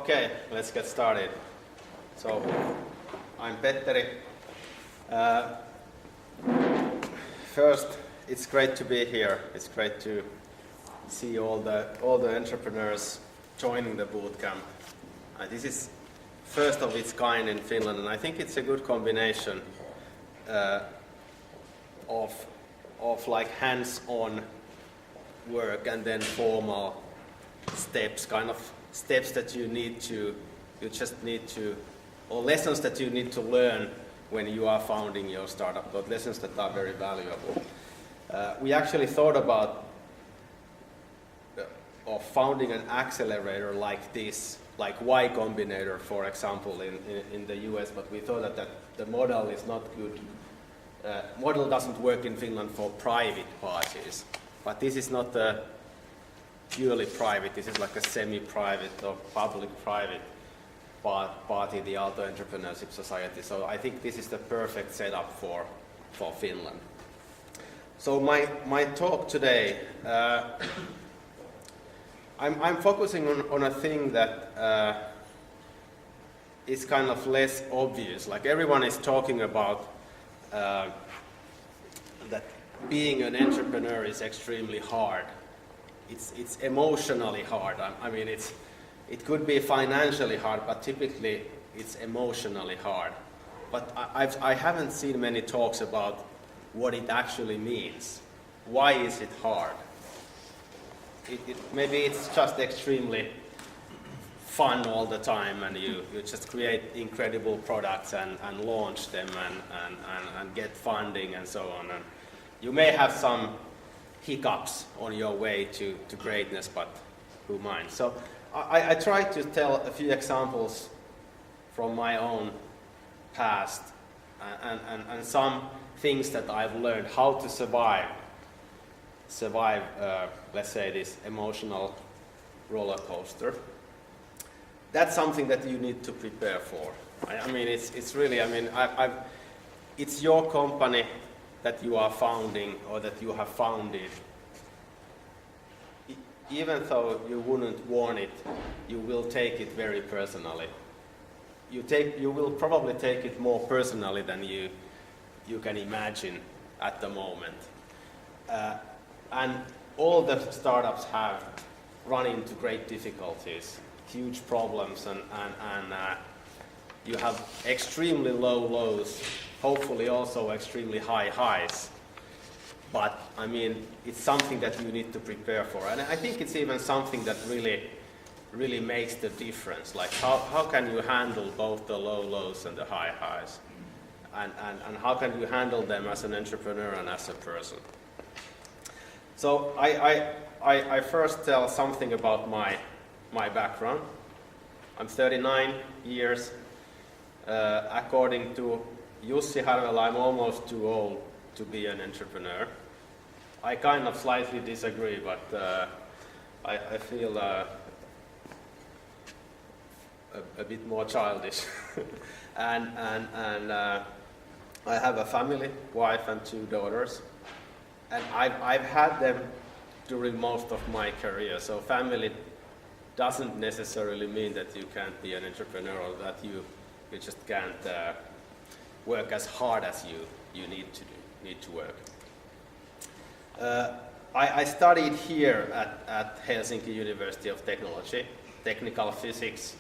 Okay, let's get started. So, I'm Petteri. First, it's great to be here. It's great to see all the entrepreneurs joining the bootcamp. This is first of its kind in Finland, and I think it's a good combination of like hands-on work and then formal steps, kind of steps that you just need to, or lessons that you need to learn when you are founding your startup, but lessons that are very valuable. We actually thought about of founding an accelerator like this, like Y Combinator, for example, in the US, but we thought that the model is not good. Model doesn't work in Finland for private parties, but this is not purely private. This is like a semi-private or public-private party, the Aalto Entrepreneurship Society. So I think this is the perfect setup for Finland. So my talk today, I'm focusing on a thing that is kind of less obvious. Like everyone is talking about that being an entrepreneur is extremely hard. It's emotionally hard. I mean, it could be financially hard, but typically it's emotionally hard. But I haven't seen many talks about what it actually means. Why is it hard? Maybe it's just extremely fun all the time, and you just create incredible products and launch them and get funding and so on. And you may have some hiccups on your way to greatness, but who minds? So I tried to tell a few examples from my own past and some things that I've learned how to survive, let's say, this emotional roller coaster. That's something that you need to prepare for. I mean, it's really, I mean, it's your company that you are founding or that you have founded. Even though you wouldn't want it, you will take it very personally. You will probably take it more personally than you can imagine at the moment. And all the startups have run into great difficulties, huge problems, and you have extremely low lows, hopefully also extremely high highs. But I mean, it's something that you need to prepare for. And I think it's even something that really makes the difference. Like how can you handle both the low lows and the high highs? And how can you handle them as an entrepreneur and as a person? So I first tell something about my background. I'm 39 years. According to Jussi Harvela, I'm almost too old to be an entrepreneur. I kind of slightly disagree, but I feel a bit more childish. and I have a family, wife and 2 daughters, and I've had them during most of my career. So family doesn't necessarily mean that you can't be an entrepreneur or that you just can't work as hard as you need to work. I studied here at Helsinki University of Technology, technical physics,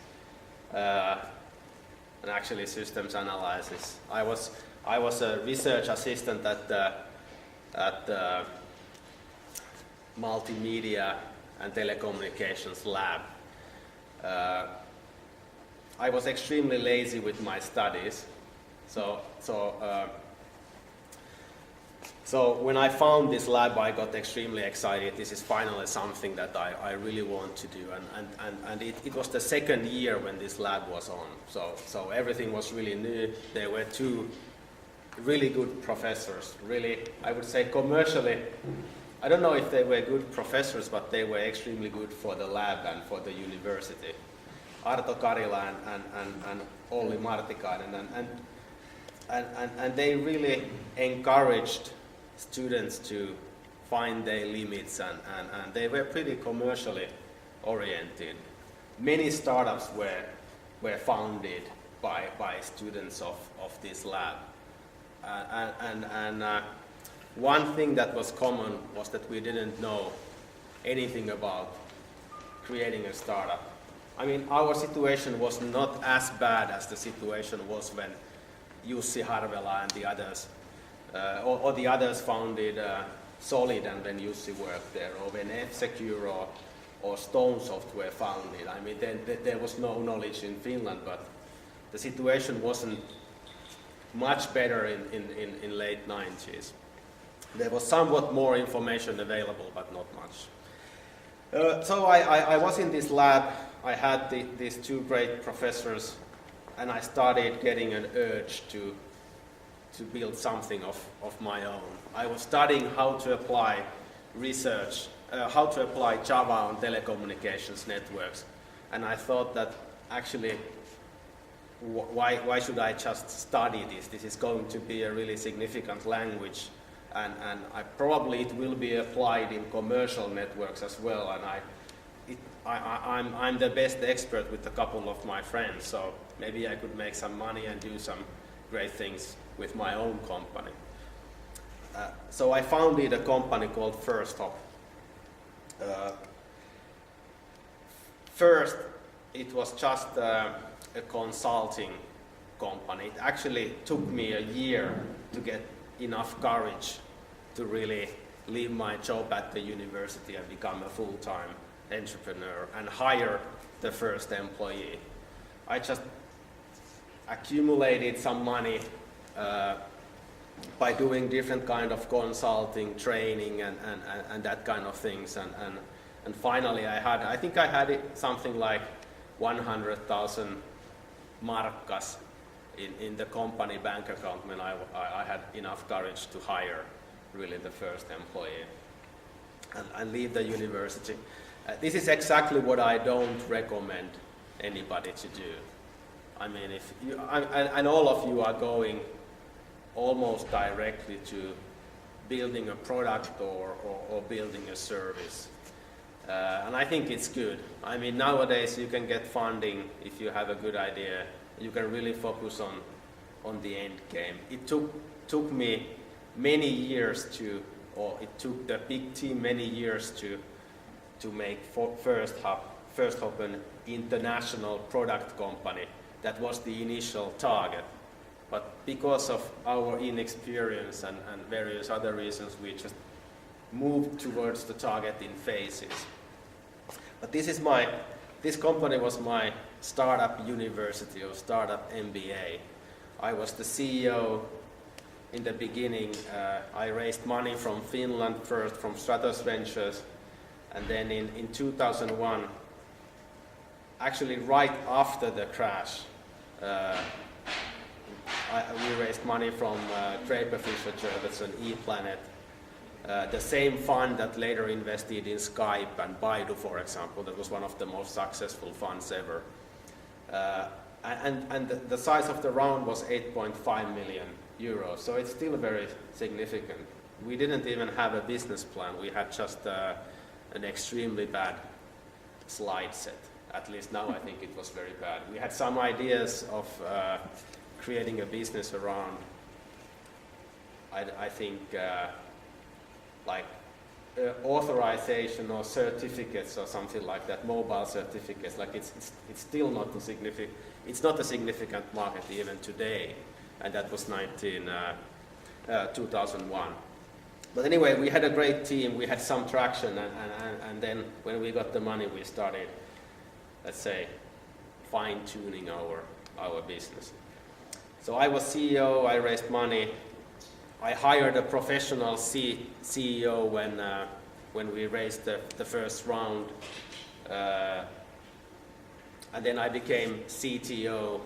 and actually systems analysis. I was a research assistant at the multimedia and telecommunications lab. I was extremely lazy with my studies, so when I found this lab, I got extremely excited. This is finally something that I really want to do, and it was the second year when this lab was on. So everything was really new. There were 2 really good professors. Really, I would say commercially, I don't know if they were good professors, but they were extremely good for the lab and for the university. Arto Karila and Olli Martikainen, and they really encouraged students to find their limits, and they were pretty commercially oriented. many startups were founded by students of this lab. And one thing that was common was that we didn't know anything about creating a startup. I mean, our situation was not as bad as the situation was when Jussi Harvela and the others, or the others founded Solid and when Jussi worked there, or when F-Secure or Stonesoft were founded. I mean, then there was no knowledge in Finland, but the situation wasn't much better in late 90s. There was somewhat more information available, but not much. So I was in this lab. I had these two great professors, and I started getting an urge to build something of my own. I was studying how to apply research, how to apply Java on telecommunications networks, and I thought that actually, why should I just study this? This is going to be a really significant language, and probably it will be applied in commercial networks as well, and I'm the best expert with a couple of my friends, so maybe I could make some money and do some great things with my own company. So I founded a company called First Hop. First, it was just a consulting company. It actually took me a year to get enough courage to really leave my job at the university and become a full-time entrepreneur and hire the first employee. I just accumulated some money by doing different kind of consulting, training, and that kind of things. And finally, I think I had something like 100,000 markkas in the company bank account when I had enough courage to hire really the first employee and leave the university. This is exactly what I don't recommend anybody to do. I mean, if you, and all of you are going almost directly to building a product or building a service. And I think it's good. I mean, nowadays you can get funding if you have a good idea. You can really focus on the end game. It took me many years it took the big team many years to make First Hop an international product company. That was the initial target. But because of our inexperience and various other reasons, we just moved towards the target in phases. But this company was my startup university or startup MBA. I was the CEO in the beginning. I raised money from Finland first, from Sauna Ventures, and then in 2001, actually right after the crash, we raised money from Draper Fisher Jervis and ePlanet, the same fund that later invested in Skype and Baidu, for example. That was one of the most successful funds ever. And the size of the round was 8.5 million euros, so it's still very significant. We didn't even have a business plan. We had just an extremely bad slide set. At least now I think it was very bad. We had some ideas of creating a business around, I think, like authorization or certificates or something like that, mobile certificates. Like it's still not a significant market even today, and that was 2001. But anyway, we had a great team. We had some traction, and then when we got the money, we started, let's say, fine-tuning our business. So I was CEO, I raised money. I hired a professional CEO when we raised the first round. And then I became CTO.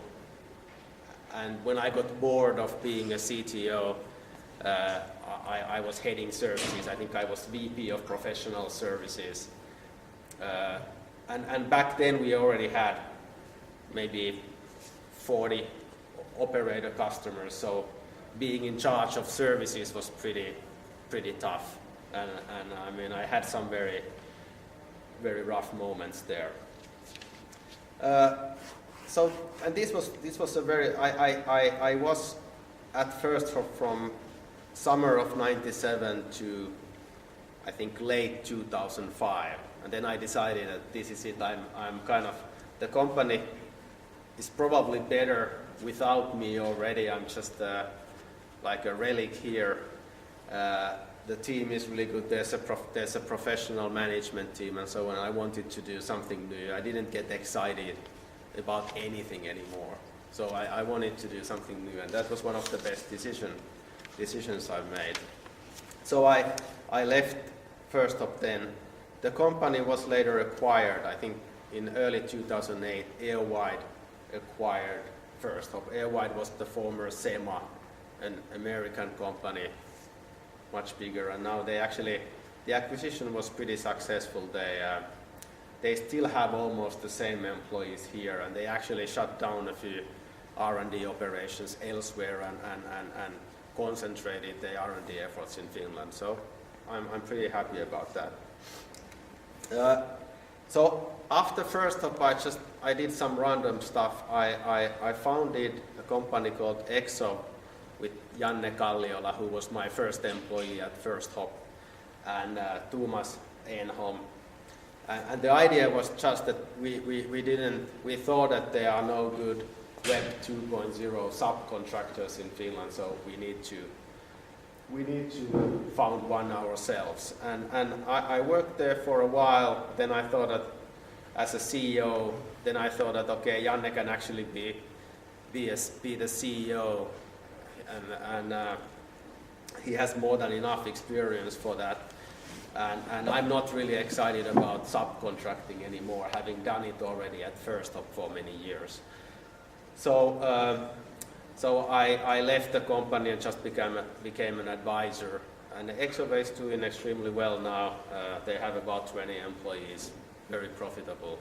And when I got bored of being a CTO, I was heading services. I think I was VP of professional services. And back then we already had maybe 40 operator customers, so being in charge of services was pretty tough. And I mean, I had some very, very rough moments there. So, and this was a very, I was at first from summer of 97 to I think late 2005, and then I decided that this is it. I'm kind of, the company is probably better without me already. I'm just like a relic here. The team is really good. There's a professional management team and so on. I wanted to do something new. I didn't get excited about anything anymore. So I wanted to do something new, and that was one of the best decisions I've made. So I left First Top then. The company was later acquired, I think in early 2008, Airwide acquired First Top. Airwide was the former SEMA, an American company, much bigger, and now the acquisition was pretty successful. They still have almost the same employees here, and they actually shut down a few R&D operations elsewhere and concentrated their R&D efforts in Finland. So I'm pretty happy about that. So after First Top, I did some random stuff. I founded a company called Exo with Janne Kalliola, who was my first employee at First Hop, and Thomas Enholm. And the idea was just that we thought that there are no good Web 2.0 subcontractors in Finland, so we need to found one ourselves. And I worked there for a while. Then I thought that as a CEO, then I thought that okay, Janne can actually be the CEO, and he has more than enough experience for that. And I'm not really excited about subcontracting anymore, having done it already at First Top for many years. So I left the company and just became an advisor. And Exo is doing extremely well now. They have about 20 employees, very profitable.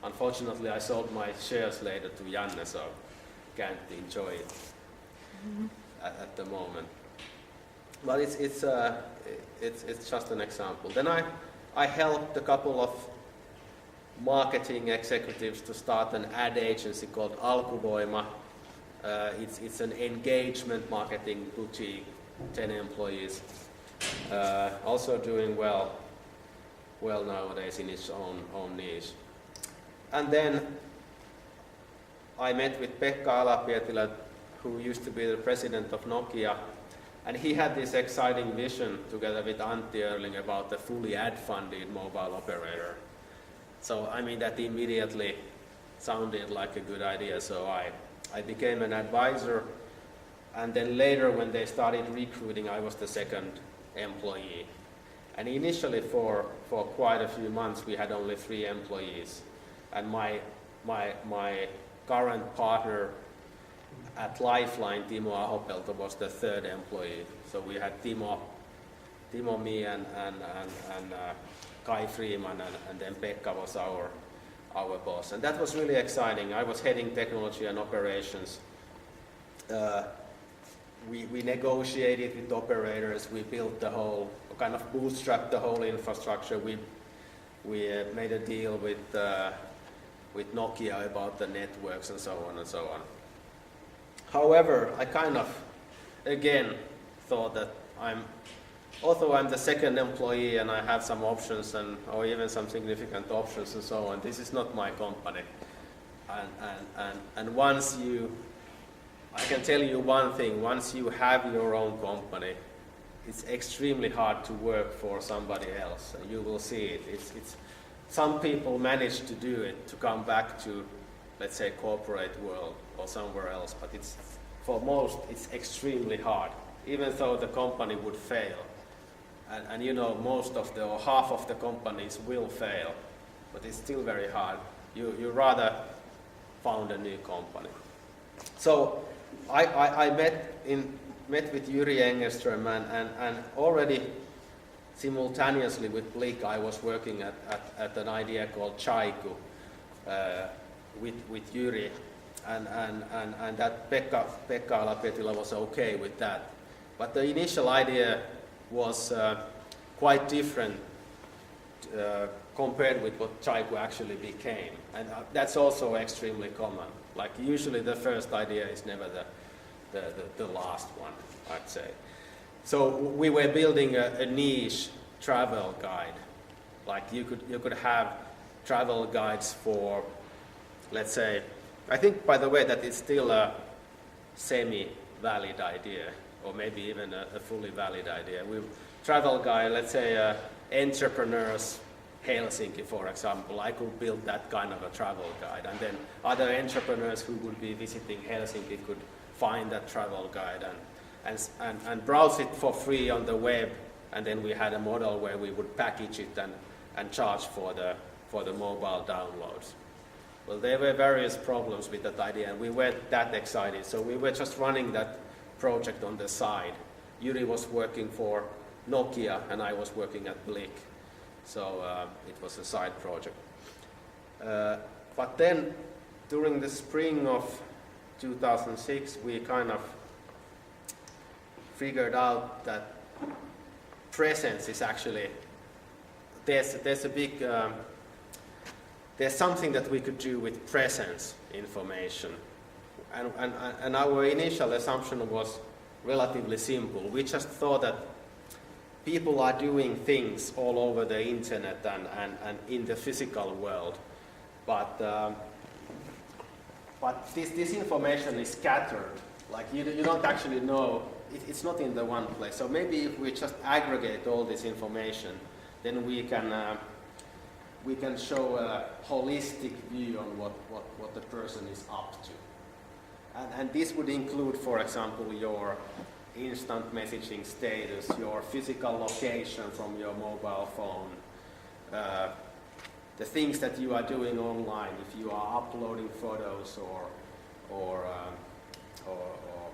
Unfortunately, I sold my shares later to Janne, so can't enjoy it at the moment. But it's just an example. Then I helped a couple of marketing executives to start an ad agency called Alkuvoima. It's an engagement marketing boutique, 10 employees, also doing well nowadays in its own niche. And then I met with Pekka Ala-Pietilä, who used to be the president of Nokia, and he had this exciting vision together with Antti Erling about the fully ad-funded mobile operator. So I mean that immediately sounded like a good idea, so I became an advisor, and then later when they started recruiting, I was the second employee. And initially for quite a few months we had only 3 employees, and my current partner at Lifeline, Timo Ahopelto, was the 3rd employee. So we had Timo, me, and Kai Freeman, and then Pekka was our boss. And that was really exciting. I was heading technology and operations. We negotiated with operators. We built the whole, kind of bootstrapped the whole infrastructure. We made a deal with Nokia about the networks and so on and so on. However, I kind of, again, thought that although I'm the second employee and I have some options or even some significant options and so on, this is not my company. And once I can tell you one thing, once you have your own company, it's extremely hard to work for somebody else, and you will see it. It's some people manage to do it, to come back to, let's say, corporate world or somewhere else, but for most it's extremely hard, even though the company would fail. And you know, most of or half of the companies will fail, but it's still very hard. You rather found a new company. So I met with Jyri Engelström, and already simultaneously with Blik I was working at an idea called Jaiku with Jyri, and that Pekka Ala-Pietilä was okay with that. But the initial idea was quite different compared with what Jaiku actually became. And that's also extremely common. Like usually the first idea is never the last one, I'd say. So we were building a niche travel guide. Like you could have travel guides for, let's say, I think by the way that it's still a semi-valid idea, or maybe even a fully valid idea. Travel guide, let's say entrepreneurs, Helsinki for example, I could build that kind of a travel guide, and then other entrepreneurs who would be visiting Helsinki could find that travel guide and browse it for free on the web, and then we had a model where we would package it and charge for the mobile downloads. Well, there were various problems with that idea, and we weren't that excited, so we were just running that project on the side. Yuri was working for Nokia, and I was working at Blick, so it was a side project. But then, during the spring of 2006, we kind of figured out that presence is actually, there's a big, there's something that we could do with presence information. And our initial assumption was relatively simple. We just thought that people are doing things all over the internet and in the physical world, but this information is scattered. Like you don't actually know, it's not in the one place. So maybe if we just aggregate all this information, then we can show a holistic view on what the person is up to. And this would include, for example, your instant messaging status, your physical location from your mobile phone, the things that you are doing online, if you are uploading photos or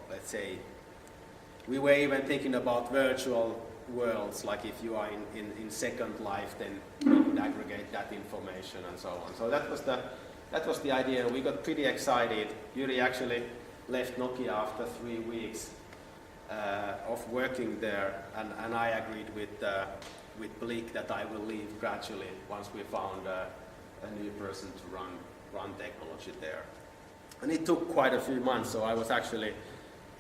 let's say, we were even thinking about virtual worlds, like if you are in Second Life, then we could aggregate that information and so on. So that was the idea. We got pretty excited. Yuri actually left Nokia after 3 weeks of working there, and I agreed with Blick that I will leave gradually once we found a new person to run technology there. And it took quite a few months, so I was actually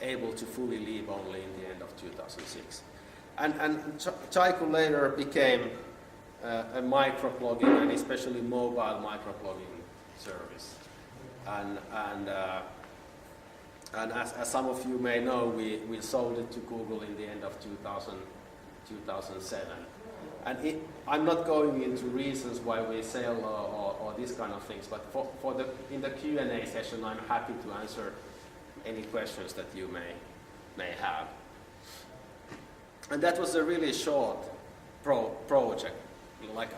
able to fully leave only in the end of 2006. And Jaiku later became a microblogging and especially mobile microblogging service. And as some of you may know, we sold it to Google in the end of 2007. And I'm not going into reasons why we sell or these kind of things, but in the Q&A session, I'm happy to answer any questions that you may have. And that was a really short project. Like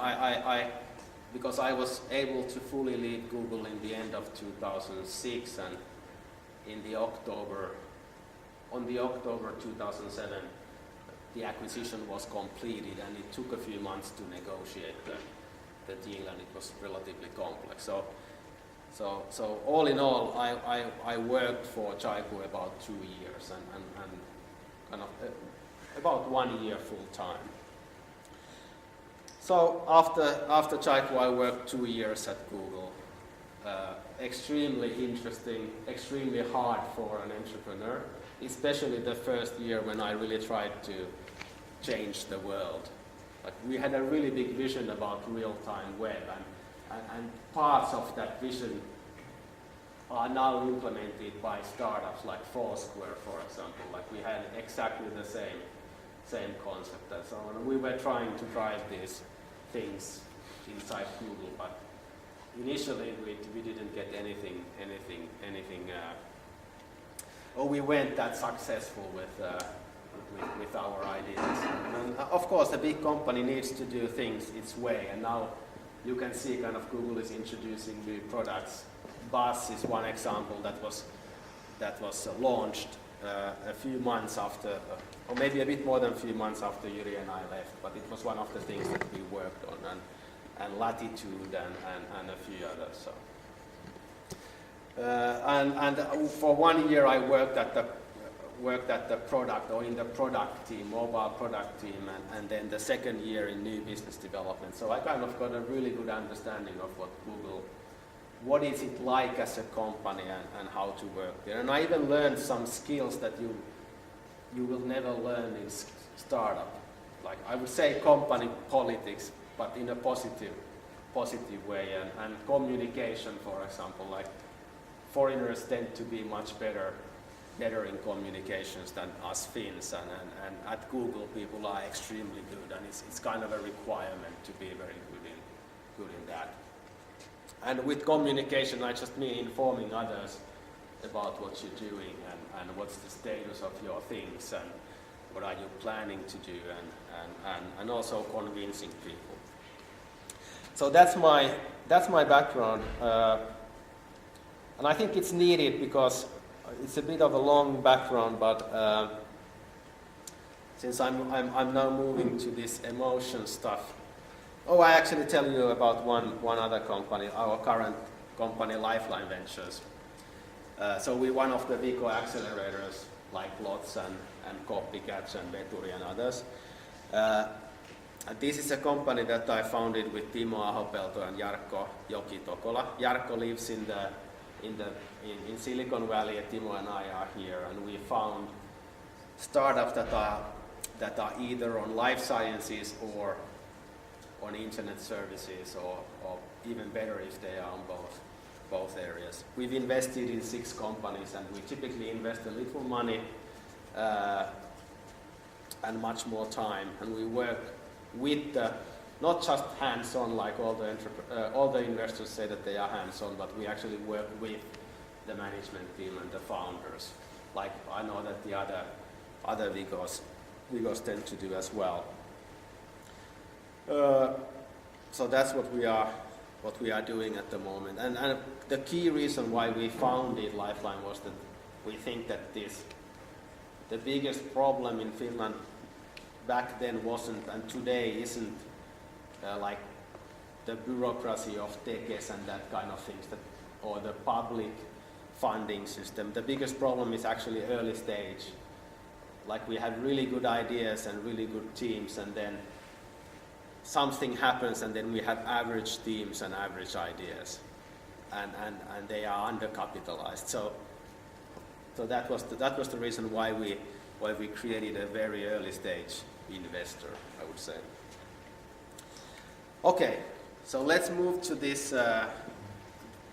because I was able to fully leave Google in the end of 2006, and on the October 2007, the acquisition was completed, and it took a few months to negotiate the deal, and it was relatively complex. So all in all, I worked for Jaiku about 2 years, and kind of about 1 year full time. So after Jaiku, I worked 2 years at Google. Extremely interesting, extremely hard for an entrepreneur, especially the first year when I really tried to change the world. Like we had a really big vision about real-time web, and parts of that vision are now implemented by startups like Foursquare, for example. Like we had exactly the same concept and so on. We were trying to drive these things inside Google, but initially we didn't get anything or we weren't that successful with our ideas. And of course, a big company needs to do things its way, and now you can see kind of Google is introducing new products. Buzz is one example that was launched a few months after, or maybe a bit more than a few months after Yuri and I left, but it was one of the things that we worked on, and Latitude and a few others. So. And for 1 year I worked at worked at the product or in the product team, mobile product team, and then the second year in new business development. So I kind of got a really good understanding of what is it like as a company and how to work there. And I even learned some skills that you will never learn in startup. Like I would say company politics, but in a positive way, and communication, for example. Like foreigners tend to be much better in communications than us Finns, and at Google people are extremely good, and it's kind of a requirement to be very good in that. And with communication, I just mean informing others about what you're doing and what's the status of your things and what are you planning to do, and also convincing people. So that's my background, and I think it's needed because it's a bit of a long background, but since I'm now moving to this emotion stuff. Oh, I actually tell you about one other company, our current company, Lifeline Ventures. So we're one of the Vico accelerators, like Lots and Copycats and Petteri and others. This is a company that I founded with Timo Ahopelto and Jarkko Jokitokola. Jarkko lives in Silicon Valley, and Timo and I are here, and we found startups that are either on life sciences or on internet services, or even better if they are on both areas. We've invested in 6 companies, and we typically invest a little money and much more time, and we work with not just hands-on like all the investors say that they are hands-on, but we actually work with the management team and the founders, like I know that the other Vigos tend to do as well. So that's what we are doing at the moment, and the key reason why we founded Lifeline was that we think that the biggest problem in Finland back then wasn't, and today isn't, like the bureaucracy of tekes and that kind of things, or the public funding system. The biggest problem is actually early stage. Like we have really good ideas and really good teams, and then something happens, and then we have average teams and average ideas, and they are undercapitalized. So that was the reason why we created a very early stage investor, I would say. Okay, so let's move to this to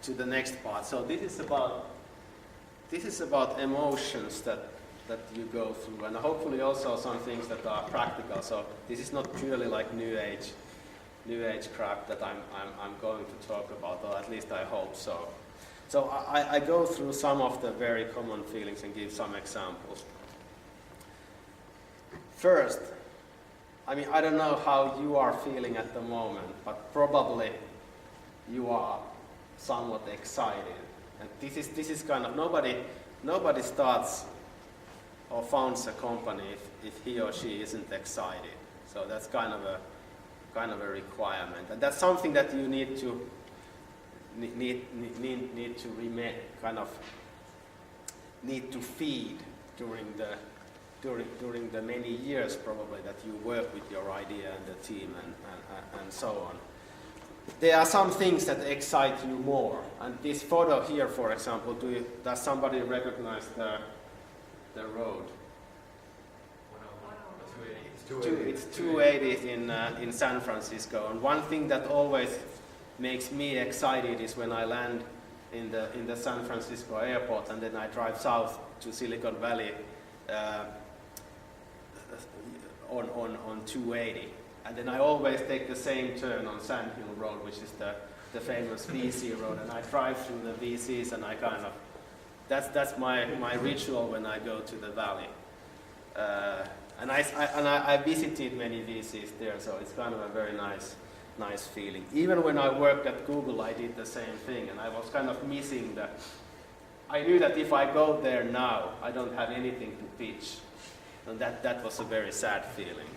the next part. So this is about emotions that you go through, and hopefully also some things that are practical. So this is not purely like new age crap that I'm going to talk about, or at least I hope so. So I go through some of the very common feelings and give some examples. First, I mean, I don't know how you are feeling at the moment, but probably you are somewhat excited. And this is kind of nobody starts or founds a company if he or she isn't excited. So that's kind of a requirement, and that's something that you need to need to feed during the many years probably that you work with your idea and the team and so on. There are some things that excite you more, and this photo here, for example, does somebody recognize the road? It's 280 in San Francisco, and one thing that always makes me excited is when I land in the San Francisco airport, and then I drive south to Silicon Valley on 280, and then I always take the same turn on Sand Hill Road, which is the famous VC road, and I drive through the VCs, and I kind of that's my ritual when I go to the valley. And I visited many VCs there, so it's kind of a very nice feeling. Even when I worked at Google, I did the same thing, and I was kind of missing I knew that if I go there now, I don't have anything to pitch, and that was a very sad feeling.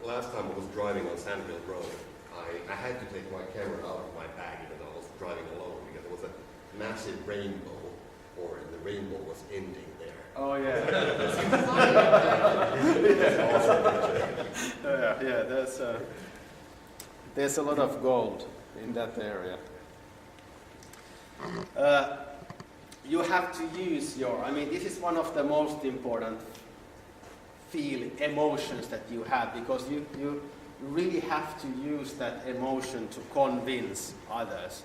Last time I was driving on Sand Hill Road, I had to take my camera out of my bag even though I was driving alone, because there was a massive rainbow, or in the rainbow was ending there. Oh yeah. There's a lot of gold in that area. You have to use this is one of the most important emotions that you have, because you really have to use that emotion to convince others.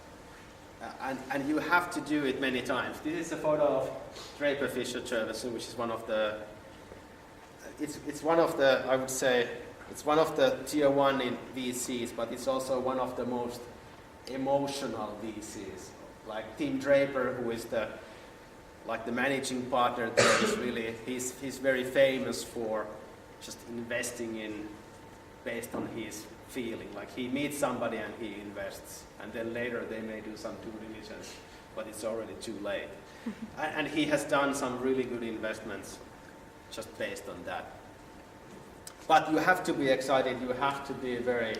And you have to do it many times. This is a photo of Draper Fisher Jervison, which is one of the, I would say, it's one of the tier 1 in VCs, but it's also one of the most emotional VCs. Like Tim Draper, who is the managing partner there, is really, he's very famous for just investing in based on his feeling. Like he meets somebody and he invests, and then later they may do some due diligence, but it's already too late. And he has done some really good investments just based on that. But you have to be excited, you have to be very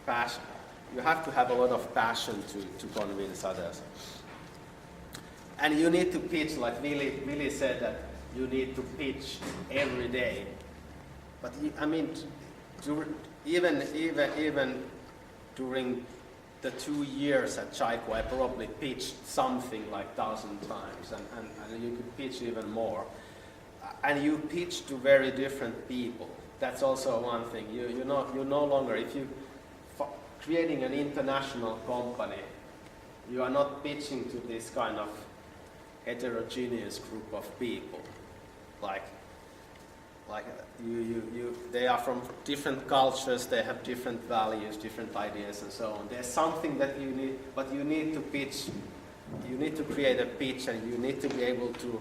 passionate. You have to have a lot of passion to convince others. And you need to pitch, like Willi said, that you need to pitch every day. But even during the 2 years at Jaiku, I probably pitched something like 1,000 times, and you could pitch even more. And you pitch to very different people. That's also one thing. You no longer, if you creating an international company, you are not pitching to this kind of heterogeneous group of people. They are from different cultures, they have different values, different ideas, and so on. There's something that you need, but you need to pitch. You need to create a pitch, and you need to be able to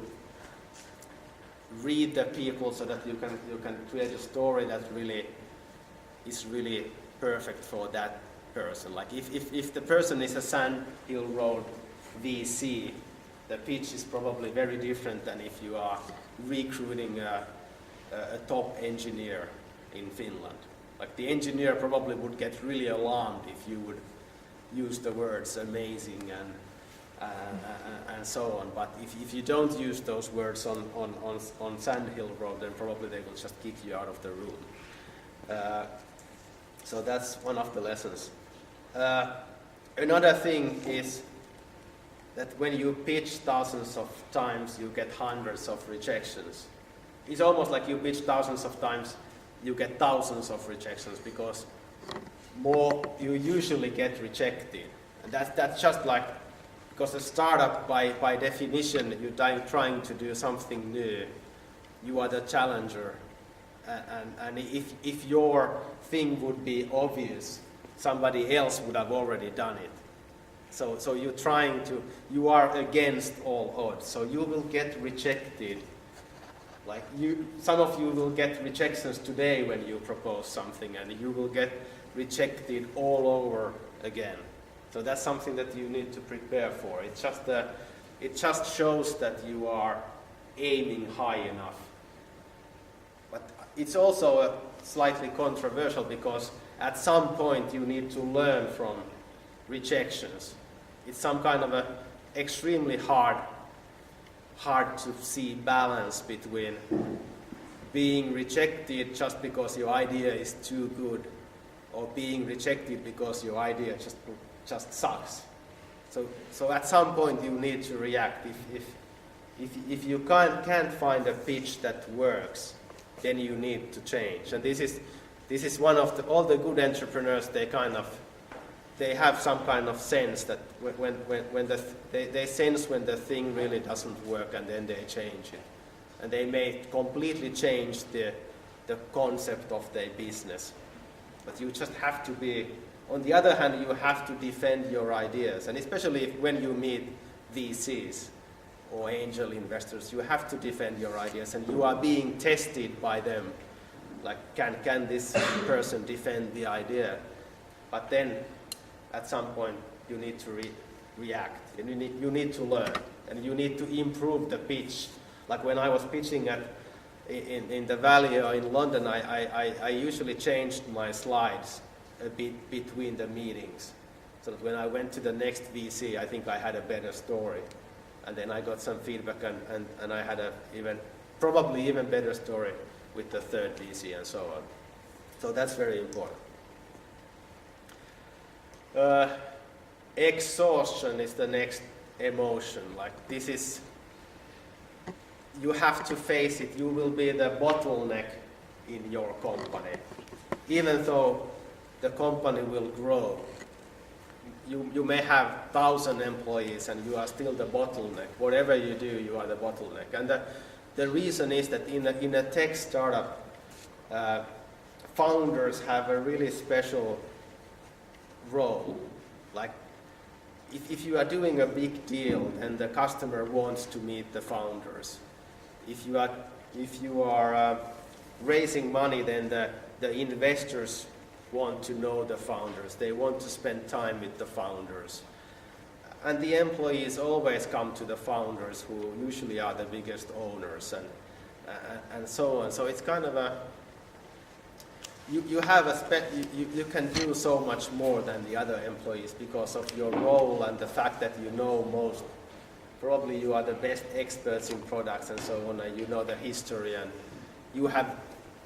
read the people so that you can create a story that really is really perfect for that person. Like if the person is a Sand Hill Road VC, the pitch is probably very different than if you are recruiting a top engineer in Finland. Like the engineer probably would get really alarmed if you would use the words amazing and so on. But if you don't use those words on Sand Hill Road, then probably they will just kick you out of the room. So that's one of the lessons. Another thing is that when you pitch thousands of times, you get hundreds of rejections. It's almost like you pitch thousands of times, you get thousands of rejections, because you usually get rejected. And that's just like, because a startup by definition, you're trying to do something new. You are the challenger. And if your thing would be obvious, somebody else would have already done it. So you are against all odds. So you will get rejected. Like some of you will get rejections today when you propose something, and you will get rejected all over again. So that's something that you need to prepare for. It just shows that you are aiming high enough. But it's also slightly controversial, because at some point you need to learn from rejections. It's some kind of a extremely hard to see balance between being rejected just because your idea is too good, or being rejected because your idea just sucks. So at some point you need to react. If you can't find a pitch that works, then you need to change. And this is one of all the good entrepreneurs. They have some kind of sense that they sense when the thing really doesn't work, and then they change it. And they may completely change the concept of their business. But you just have to be, on the other hand, you have to defend your ideas. And especially when you meet VCs or angel investors, you have to defend your ideas, and you are being tested by them. Like, can this person defend the idea? But then, at some point, you need to react, and you need to learn, and you need to improve the pitch. Like when I was pitching in the Valley or in London, I usually changed my slides a bit between the meetings, so that when I went to the next VC, I think I had a better story. And then I got some feedback, and I had probably even better story with the third VC and so on. So that's very important. Exhaustion is the next emotion. Like this is, you have to face it. You will be the bottleneck in your company. Even though the company will grow, you may have 1,000 employees and you are still the bottleneck. Whatever you do, you are the bottleneck. And the reason is that in a tech startup, founders have a really special role. Like if you are doing a big deal and the customer wants to meet the founders, if you are raising money, then the investors want to know the founders. They want to spend time with the founders. And the employees always come to the founders, who usually are the biggest owners, and so on. So it's kind of a, you can do so much more than the other employees because of your role and the fact that you know most. Probably you are the best experts in products and so on, and you know the history, and you have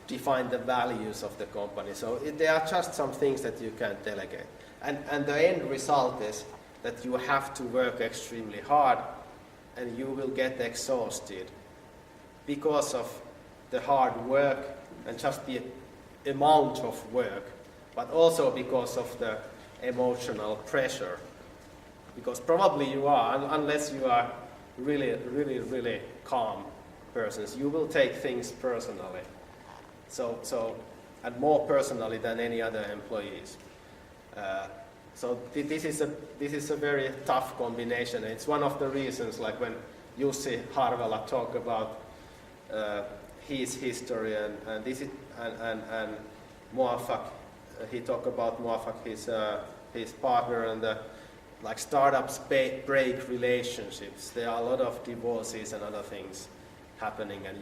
defined the values of the company. So there are just some things that you can't delegate. And the end result is that you have to work extremely hard, and you will get exhausted because of the hard work and just the amount of work, but also because of the emotional pressure. Because probably you are, unless you are really calm persons, you will take things personally. So and more personally than any other employees. So this is a very tough combination. It's one of the reasons, like when Jussi Harvela talk about his history and Muafak, he talked about Muafak, his partner, and like startups break relationships. There are a lot of divorces and other things happening, and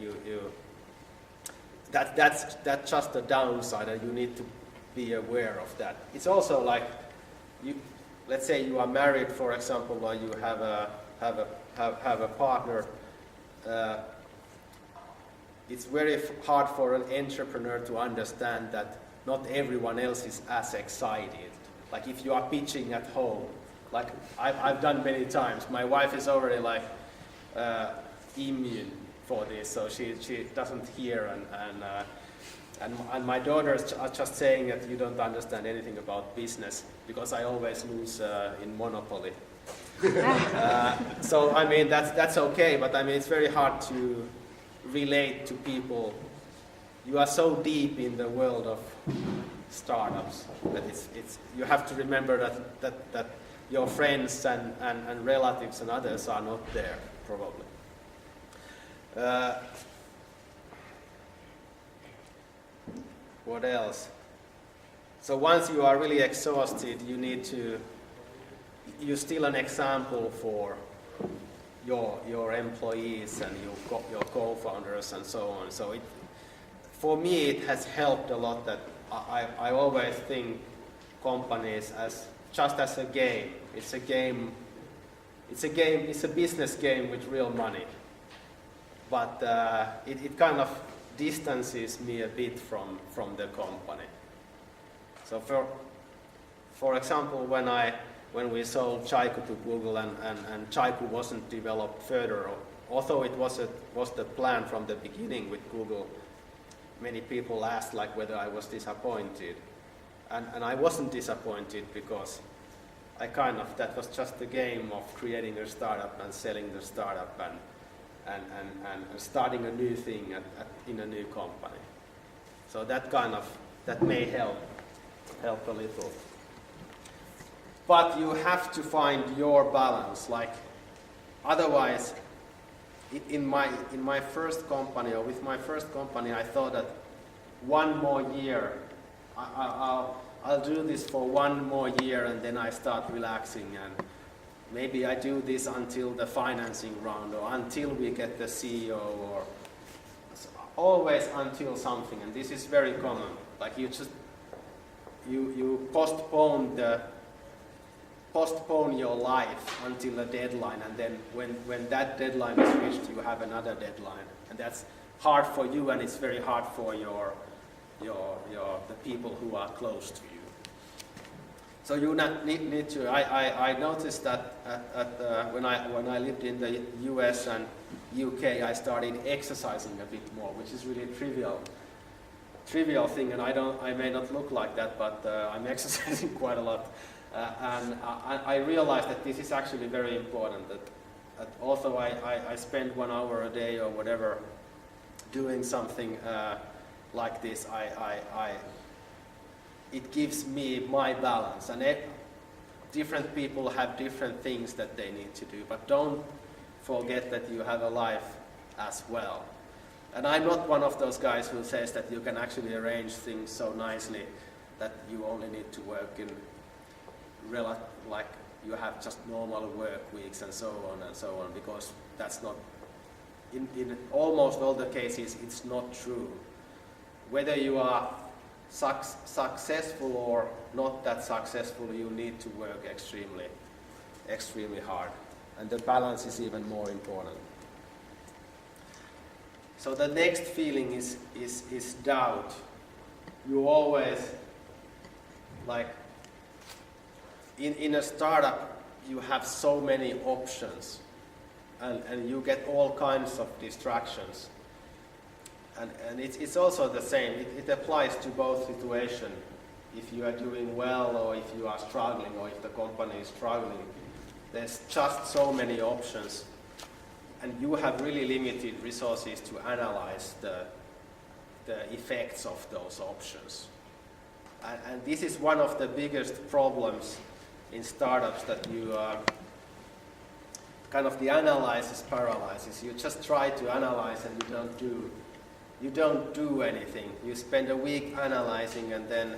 that's just the downside, and you need to be aware of that. It's also like, let's say you are married, for example, or you have a partner. It's very hard for an entrepreneur to understand that not everyone else is as excited. Like if you are pitching at home, like I've done many times. My wife is already like immune for this, so she doesn't hear, and my daughters are just saying that you don't understand anything about business because I always lose in Monopoly. So I mean that's okay, but I mean it's very hard to relate to people. You are so deep in the world of startups that it's you have to remember that your friends and relatives and others are not there probably. What else? So once you are really exhausted, you're still an example for your employees and your co-founders and so on. So for me, it has helped a lot that I always think companies just as a game. It's a game. It's a business game with real money. But it kind of distances me a bit from the company. So for example, when we sold Jaiku to Google and Jaiku wasn't developed further, although it was the plan from the beginning with Google, many people asked like whether I was disappointed, and I wasn't disappointed because that was just the game of creating a startup and selling the startup and starting a new thing in a new company. So that may help a little. But you have to find your balance. Like otherwise, in my first company or with my first company, I thought that one more year, I'll do this for one more year and then I start relaxing, and maybe I do this until the financing round or until we get the CEO, or always until something. And this is very common. Like you postpone postpone your life until a deadline, and then when that deadline is reached, you have another deadline, and that's hard for you, and it's very hard for the people who are close to you. So you need to. I noticed that when I lived in the US and UK, I started exercising a bit more, which is really a trivial thing, and I may not look like that, but I'm exercising quite a lot. And I realized that this is actually very important, that although I spend 1 hour a day or whatever doing something like this, it gives me my balance. And different people have different things that they need to do, but don't forget that you have a life as well. And I'm not one of those guys who says that you can actually arrange things so nicely that you only need to work in like you have just normal work weeks and so on, because that's not, in almost all the cases, it's not true. Whether you are successful or not that successful, you need to work extremely hard, and the balance is even more important. So the next feeling is doubt. You always, like, in a startup, you have so many options, and you get all kinds of distractions. And it's also the same. It applies to both situations. If you are doing well, or if you are struggling, or if the company is struggling, there's just so many options, and you have really limited resources to analyze the effects of those options. And this is one of the biggest problems in startups, that you kind of the analysis paralysis. You just try to analyze and you don't do anything. You spend a week analyzing, and then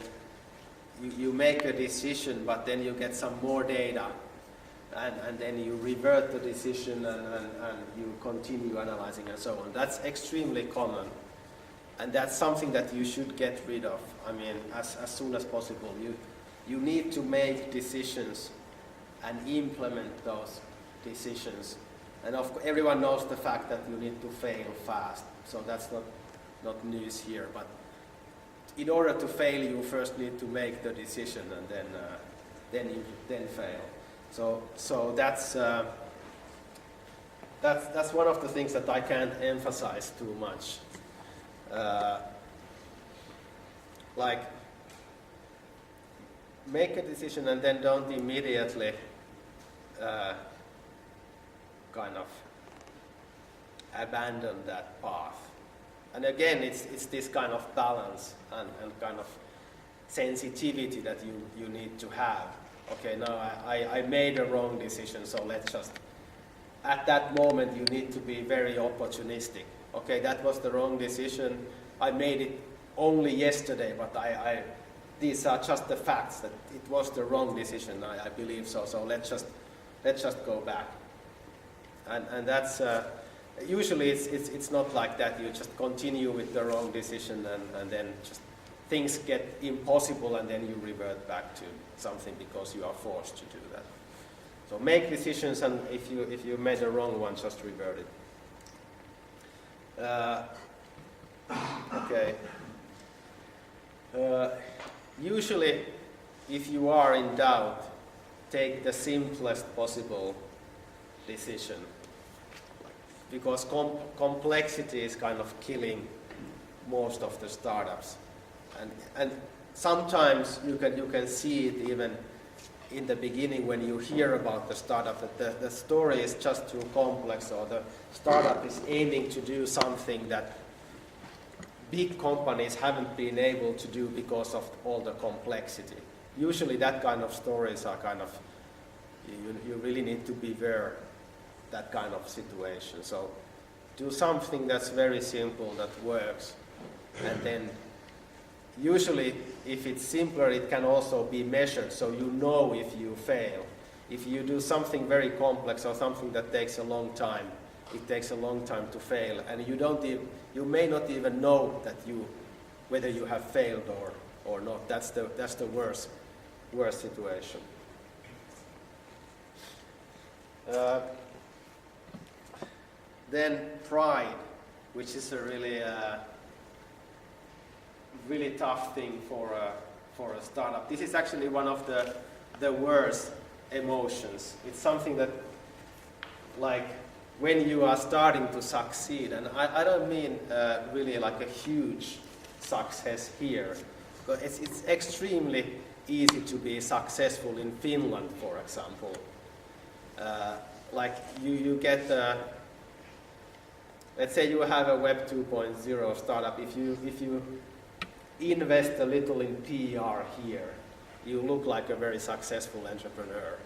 you make a decision, but then you get some more data, and then you revert the decision, and you continue analyzing and so on. That's extremely common, and that's something that you should get rid of. I mean, as soon as possible. You need to make decisions and implement those decisions. And everyone knows the fact that you need to fail fast, so that's not news here. But in order to fail, you first need to make the decision, and then fail. So that's one of the things that I can't emphasize too much. Like, make a decision and then don't immediately kind of abandon that path. And again, it's this kind of balance and kind of sensitivity that you need to have. Okay, no, I made a wrong decision, so let's just, at that moment you need to be very opportunistic. Okay, that was the wrong decision. I made it only yesterday, but these are just the facts, that it was the wrong decision, I believe so. So let's just go back. And that's usually it's not like that. You just continue with the wrong decision, and then just things get impossible, and then you revert back to something because you are forced to do that. So make decisions, and if you made a wrong one, just revert it. Okay. Usually, if you are in doubt, take the simplest possible decision, because complexity is kind of killing most of the startups, and sometimes you can see it even in the beginning when you hear about the startup, that the story is just too complex, or the startup is aiming to do something that big companies haven't been able to do because of all the complexity. Usually that kind of stories are kind of, you really need to beware that kind of situation. So do something that's very simple, that works, and then usually if it's simpler, it can also be measured, so you know if you fail. If you do something very complex or something that takes a long time, it takes a long time to fail, and you may not even know that whether you have failed or not. That's the worst situation. Uh, then pride, which is a really tough thing for a startup. This is actually one of the worst emotions. It's something that, like, when you are starting to succeed, and I don't mean really like a huge success here, but it's extremely easy to be successful in Finland, for example. Like you get, let's say you have a Web 2.0 startup. If you invest a little in PR here, you look like a very successful entrepreneur.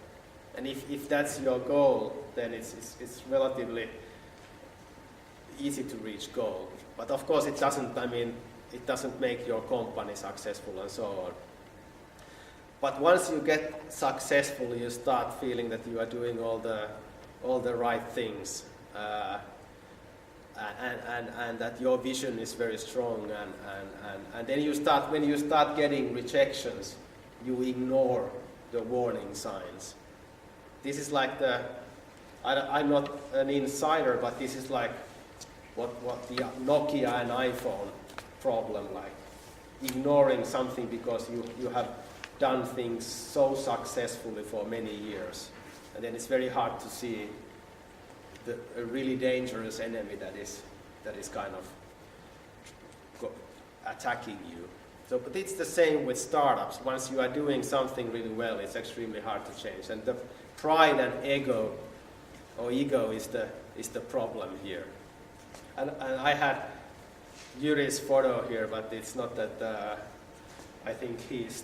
And if that's your goal, then it's relatively easy to reach goal. But of course it doesn't, it doesn't make your company successful and so on. But once you get successful, you start feeling that you are doing all the right things, and that your vision is very strong, and then when you start getting rejections, you ignore the warning signs. This is like I'm not an insider, but this is like what the Nokia and iPhone problem, like ignoring something because you have done things so successfully for many years, and then it's very hard to see a really dangerous enemy that is kind of attacking you. So, but it's the same with startups. Once you are doing something really well, it's extremely hard to change. And the pride and ego is the problem here. And I had Yuri's photo here, but it's not that. I think he's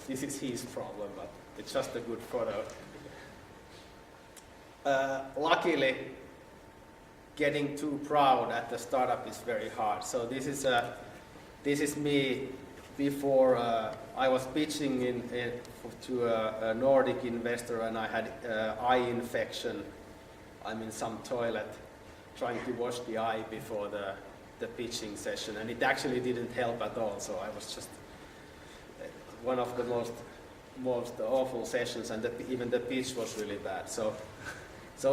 this is his problem, but it's just a good photo. Luckily, getting too proud at the startup is very hard. So this is me before I was pitching to a Nordic investor, and I had eye infection. I'm in some toilet trying to wash the eye before the pitching session, and it actually didn't help at all. So I was just one of the most awful sessions, and even the pitch was really bad. So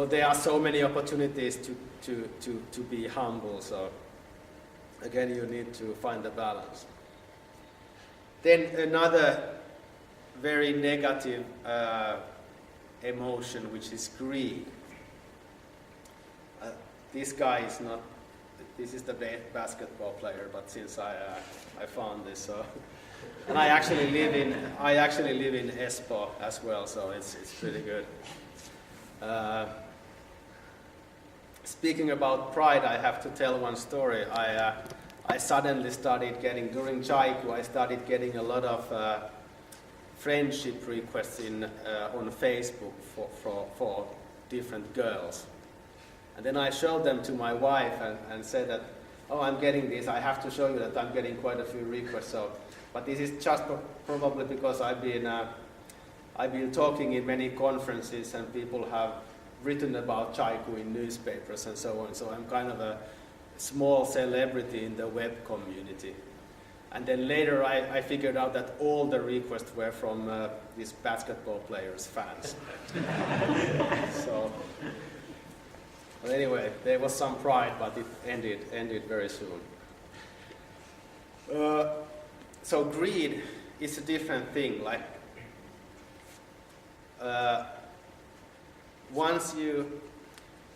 there are so many opportunities to be humble. So again, you need to find the balance. Then another very negative emotion, which is greed. This guy is not. This is the basketball player, but since I found this, so and I actually live in Espoo as well, so it's pretty good. Speaking about pride, I have to tell one story. I suddenly started getting, during Jaiku, I started getting a lot of friendship requests on Facebook for different girls. And then I showed them to my wife and said that, oh, I'm getting this. I have to show you that I'm getting quite a few requests. So, but this is just probably because I've been talking in many conferences, and people have written about Jaiku in newspapers and so on. So I'm kind of a small celebrity in the web community. And then later I figured out that all the requests were from these basketball players' fans. So. But anyway, there was some pride, but it ended very soon. So greed is a different thing. Like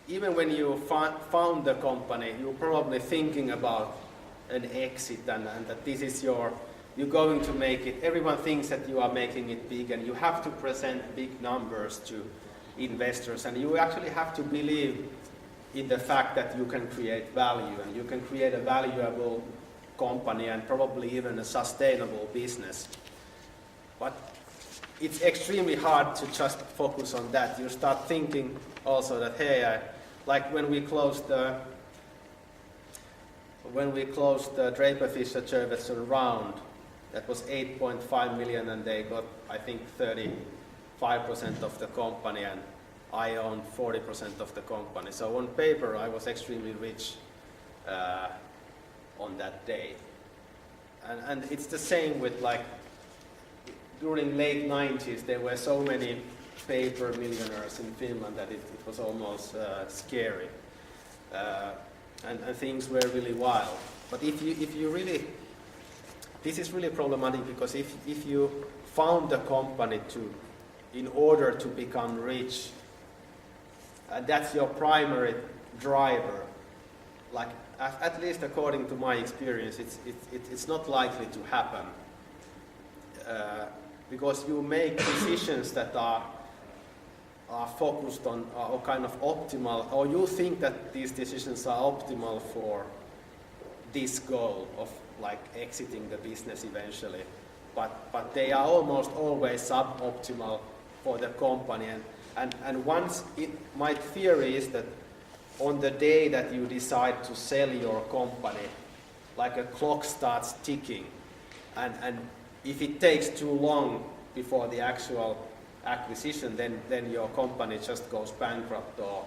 even when you found the company, you're probably thinking about an exit, and that this is you're going to make it. Everyone thinks that you are making it big, and you have to present big numbers to investors, and you actually have to believe in the fact that you can create value, and you can create a valuable company and probably even a sustainable business. But it's extremely hard to just focus on that. You start thinking also that, hey, like when we closed the Draper Fisher Jefferson round, that was 8.5 million, and they got, I think, 35% of the company, and I owned 40% of the company. So on paper, I was extremely rich on that day. And it's the same with, like, during late 90s, there were so many paper millionaires in Finland that it was almost scary, and things were really wild. But if you really, this is really problematic, because if you found the company in order to become rich, and that's your primary driver, like at least according to my experience, it's not likely to happen, because you make decisions that are focused on or kind of optimal, or you think that these decisions are optimal for this goal of like exiting the business eventually, but they are almost always suboptimal for the company, and once my theory is that on the day that you decide to sell your company, like a clock starts ticking, and if it takes too long before the actual acquisition, then your company just goes bankrupt or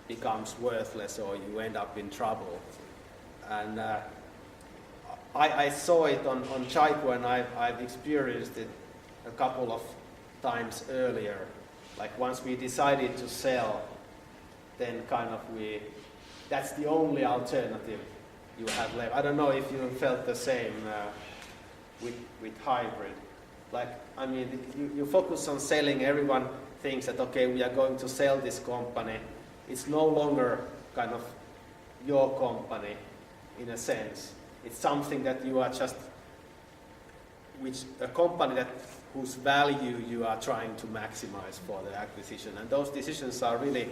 becomes worthless, or you end up in trouble. And I saw it on Jaiku, and I've experienced it a couple of times earlier. Like once we decided to sell, then kind of that's the only alternative you have left. I don't know if you felt the same with hybrid. Like, I mean, you focus on selling, everyone thinks that, okay, we are going to sell this company. It's no longer kind of your company in a sense. It's something that you are just, a company whose value you are trying to maximize for the acquisition. And those decisions are really,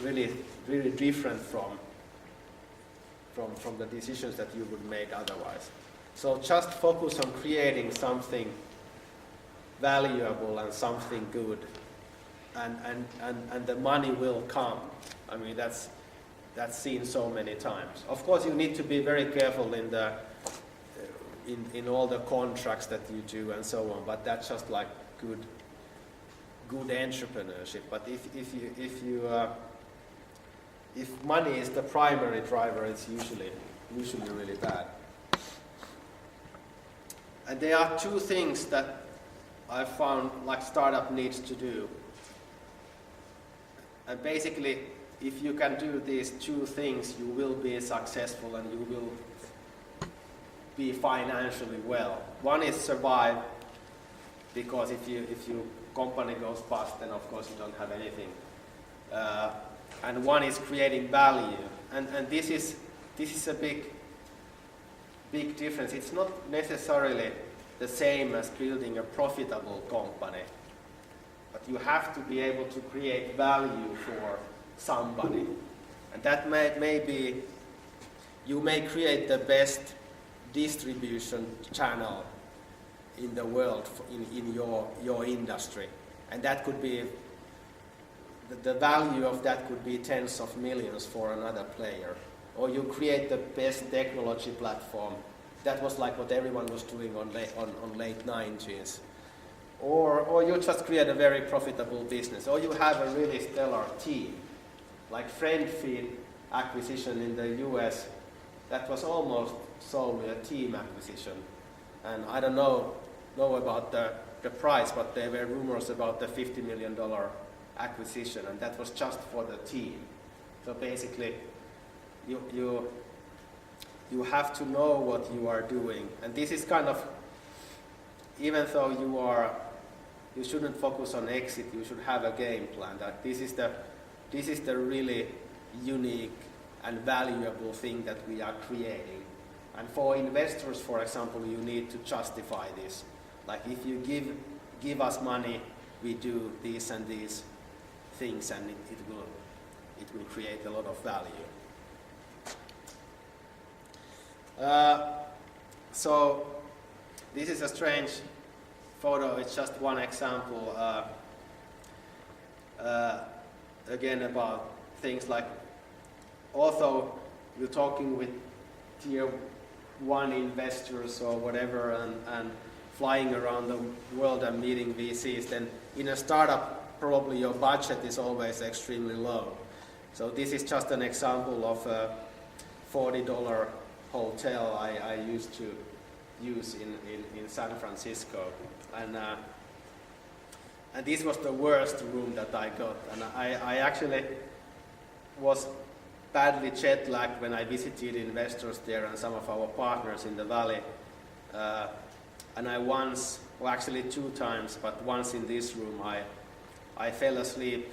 really, really different from the decisions that you would make otherwise. So just focus on creating something valuable and something good, and the money will come. I mean, that's seen so many times. Of course, you need to be very careful in all the contracts that you do and so on, but that's just like good entrepreneurship. But if money is the primary driver, it's usually really bad. And there are two things that I found like startup needs to do. And basically, if you can do these two things, you will be successful and you will be financially well. One is survive, because if your company goes bust, then of course you don't have anything. And one is creating value, and this is a big difference. It's not necessarily the same as building a profitable company, but you have to be able to create value for somebody, and that may be, you may create the best distribution channel in the world in your industry, and that could be the value of that could be tens of millions for another player. Or you create the best technology platform. That was like what everyone was doing on late 90s. Or you just create a very profitable business. Or you have a really stellar team. Like FriendFeed acquisition in the US, that was almost solely a team acquisition. And I don't know about the price, but there were rumors about the $50 million acquisition, and that was just for the team. So basically, you have to know what you are doing, and this is kind of, even though you shouldn't focus on exit, you should have a game plan. That this is the really unique and valuable thing that we are creating. And for investors, for example, you need to justify this. Like if you give us money, we do these and these things, and it will create a lot of value. So this is a strange photo. It's just one example. Again, about things like, although you're talking with tier 1 investors or whatever, and flying around the world and meeting VCs, then in a startup, probably your budget is always extremely low. So this is just an example of a $40 hotel I used to use in San Francisco. And And this was the worst room that I got. And I actually was badly jet lagged when I visited investors there and some of our partners in the valley. And I once, well actually 2 times, but once in this room, I fell asleep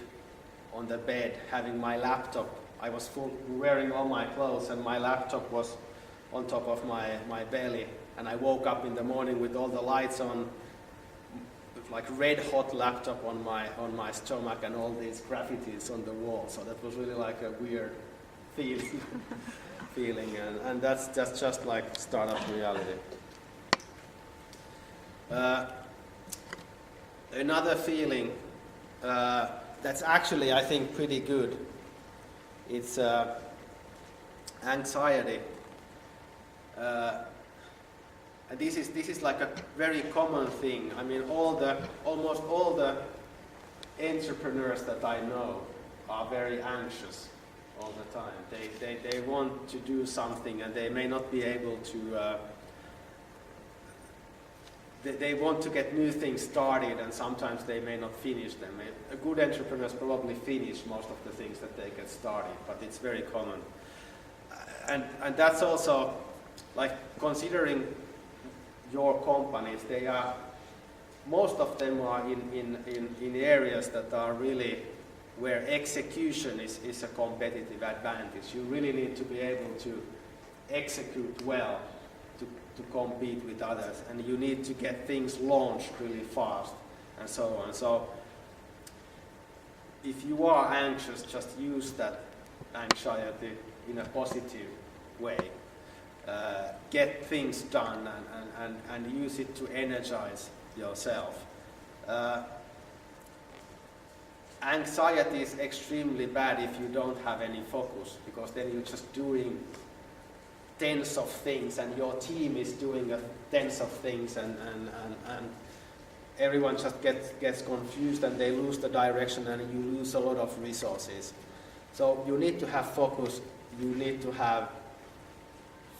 on the bed having my laptop. I was wearing all my clothes and my laptop was on top of my belly. And I woke up in the morning with all the lights on, like red hot laptop on my stomach and all these graffitis on the wall. So that was really like a weird feeling, and that's just like startup reality. Another feeling that's actually I think pretty good. It's anxiety. And this is like a very common thing. I mean, almost all the entrepreneurs that I know are very anxious all the time. They want to do something and they may not be able to. They want to get new things started and sometimes they may not finish them. A good entrepreneurs probably finish most of the things that they get started, but it's very common. And that's also like considering your companies, most of them are in areas that are really where execution is a competitive advantage. You really need to be able to execute well to compete with others, and you need to get things launched really fast and so on. So if you are anxious, just use that anxiety in a positive way. Get things done and use it to energize yourself. Anxiety is extremely bad if you don't have any focus, because then you're just doing tens of things and your team is doing tens of things and everyone just gets confused and they lose the direction and you lose a lot of resources. So you need to have focus, you need to have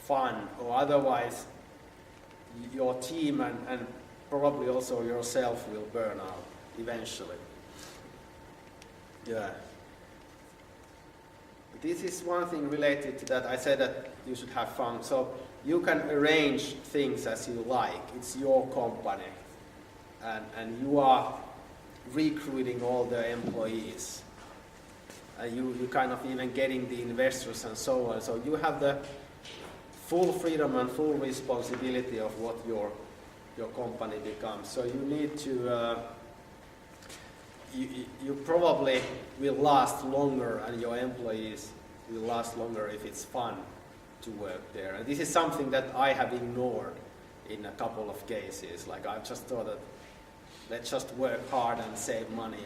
fun, or otherwise your team and probably also yourself will burn out eventually. Yeah. This is one thing related to that. I said that you should have fun. So you can arrange things as you like. It's your company. And you are recruiting all the employees. You kind of even getting the investors and so on. So you have the full freedom and full responsibility of what your company becomes. So you need to, you probably will last longer and your employees will last longer if it's fun to work there. And this is something that I have ignored in a couple of cases. Like I've just thought that let's just work hard and save money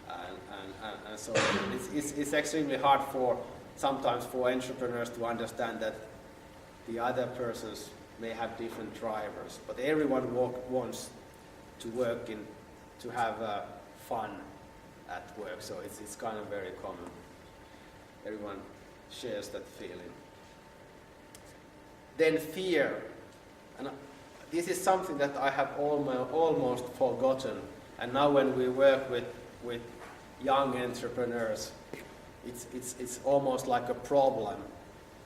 and so on. It's extremely hard sometimes for entrepreneurs to understand that the other persons may have different drivers, but everyone wants to work to have fun at work, so it's kind of very common. Everyone shares that feeling. Then fear, and this is something that I have almost forgotten, and now when we work with young entrepreneurs, it's almost like a problem.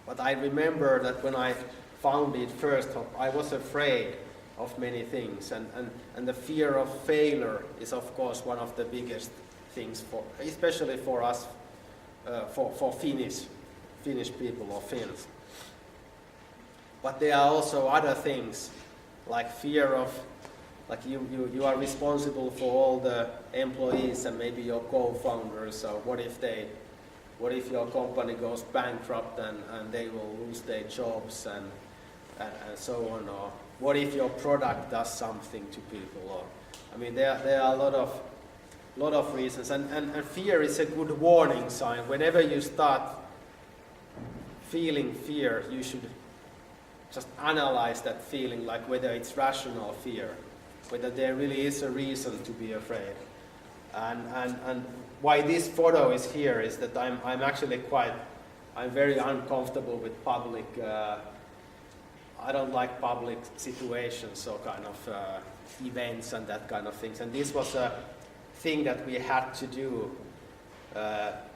But I remember that when I founded first, I was afraid of many things, and the fear of failure is of course one of the biggest things especially for us, for Finnish people or Finns. But there are also other things, like fear of, like you are responsible for all the employees and maybe your co-founders. So what if your company goes bankrupt and they will lose their jobs and so on, or what if your product does something to people? Or I mean, there are a lot of reasons, and fear is a good warning sign. Whenever you start feeling fear, you should just analyze that feeling, like whether it's rational fear, whether there really is a reason to be afraid. And why this photo is here is that I'm actually I'm very uncomfortable with public. I don't like public situations, so kind of events and that kind of things. And this was thing that we had to do at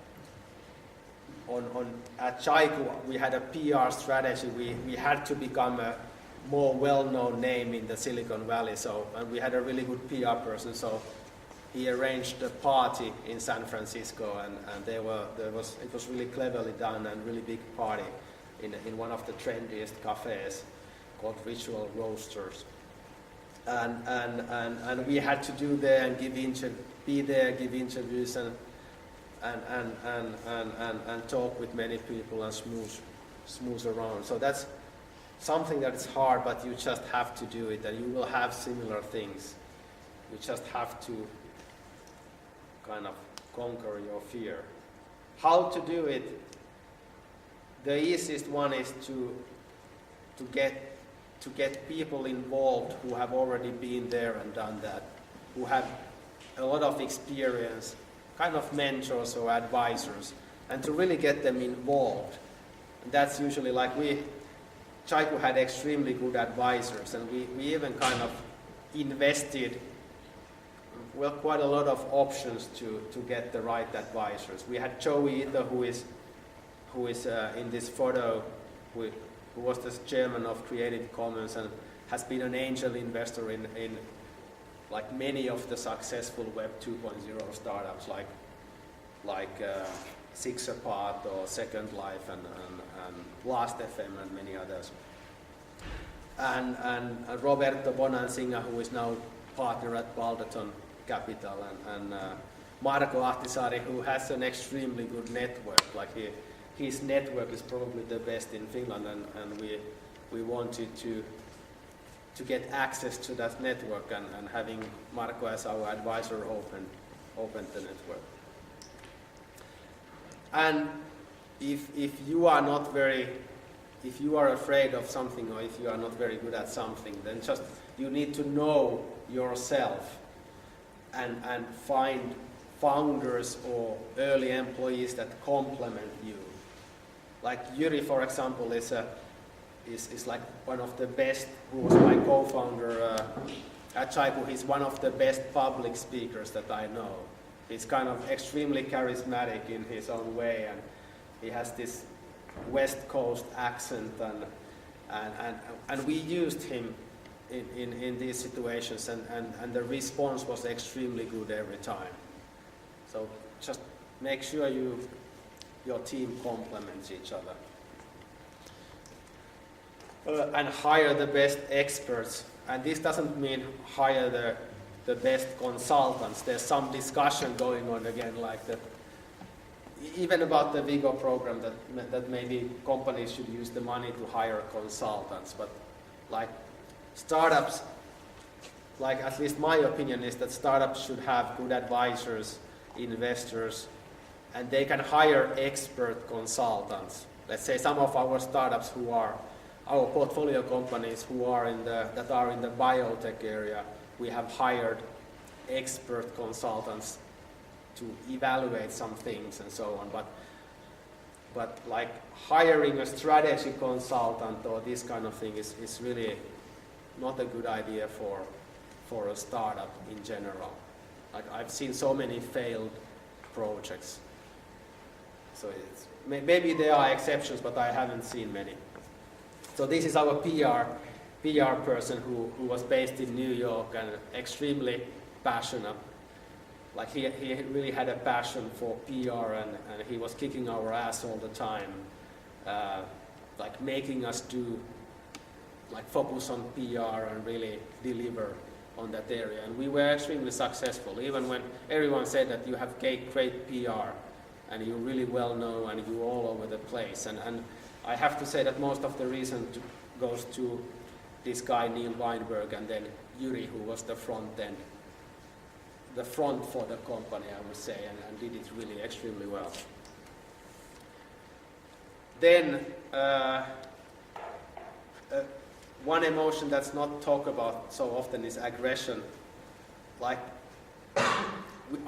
Jaiku. We had a PR strategy. We had to become a more well-known name in the Silicon Valley. So, and we had a really good PR person. So he arranged a party in San Francisco, and it was really cleverly done and really big party in one of the trendiest cafes called Ritual Roasters. And we had to do there and give interviews and talk with many people and smooth around. So that's something that is hard, but you just have to do it, and you will have similar things. You just have to kind of conquer your fear. How to do it? The easiest one is to get people involved who have already been there and done that, who have a lot of experience, kind of mentors or advisors, and to really get them involved. And that's usually like Jaiku had extremely good advisors, and we even kind of invested quite a lot of options to get the right advisors. We had Joey Ito, who is in this photo, who was the chairman of Creative Commons and has been an angel investor in like many of the successful Web 2.0 startups like Six Apart or Second Life and Last.fm and many others. And Roberto Bonansinga, who is now partner at Balderton Capital, and Marko Ahtisaari, who has an extremely good network. Like his network is probably the best in Finland, and we wanted to get access to that network, and having Marko as our advisor opened the network. And if you are afraid of something, or if you are not very good at something, then just you need to know yourself and find founders or early employees that complement you. Like Yuri, for example, is like one of the best, who was my co-founder at Jaiku. He's one of the best public speakers that I know. He's kind of extremely charismatic in his own way, and he has this West Coast accent, and we used him in these situations, and the response was extremely good every time. So just make sure your team complements each other. And hire the best experts. And this doesn't mean hire the best consultants. There's some discussion going on again, like that, even about the Vigo program, that maybe companies should use the money to hire consultants. But like startups, like at least my opinion is that startups should have good advisors, investors, and they can hire expert consultants. Let's say some of our startups who are our portfolio companies that are in the biotech area, we have hired expert consultants to evaluate some things and so on. But like hiring a strategy consultant or this kind of thing is really not a good idea for a startup in general. Like I've seen so many failed projects. So maybe there are exceptions, but I haven't seen many. So this is our PR person who was based in New York and extremely passionate. Like he really had a passion for PR, and he was kicking our ass all the time, like making us focus on PR and really deliver on that area. And we were extremely successful, even when everyone said that you have great PR and you're really well known and you're all over the place. And I have to say that most of the reason goes to this guy Neil Weinberg, and then Yuri, who was the front for the company, I would say, and did it really extremely well. Then one emotion that's not talked about so often is aggression. Like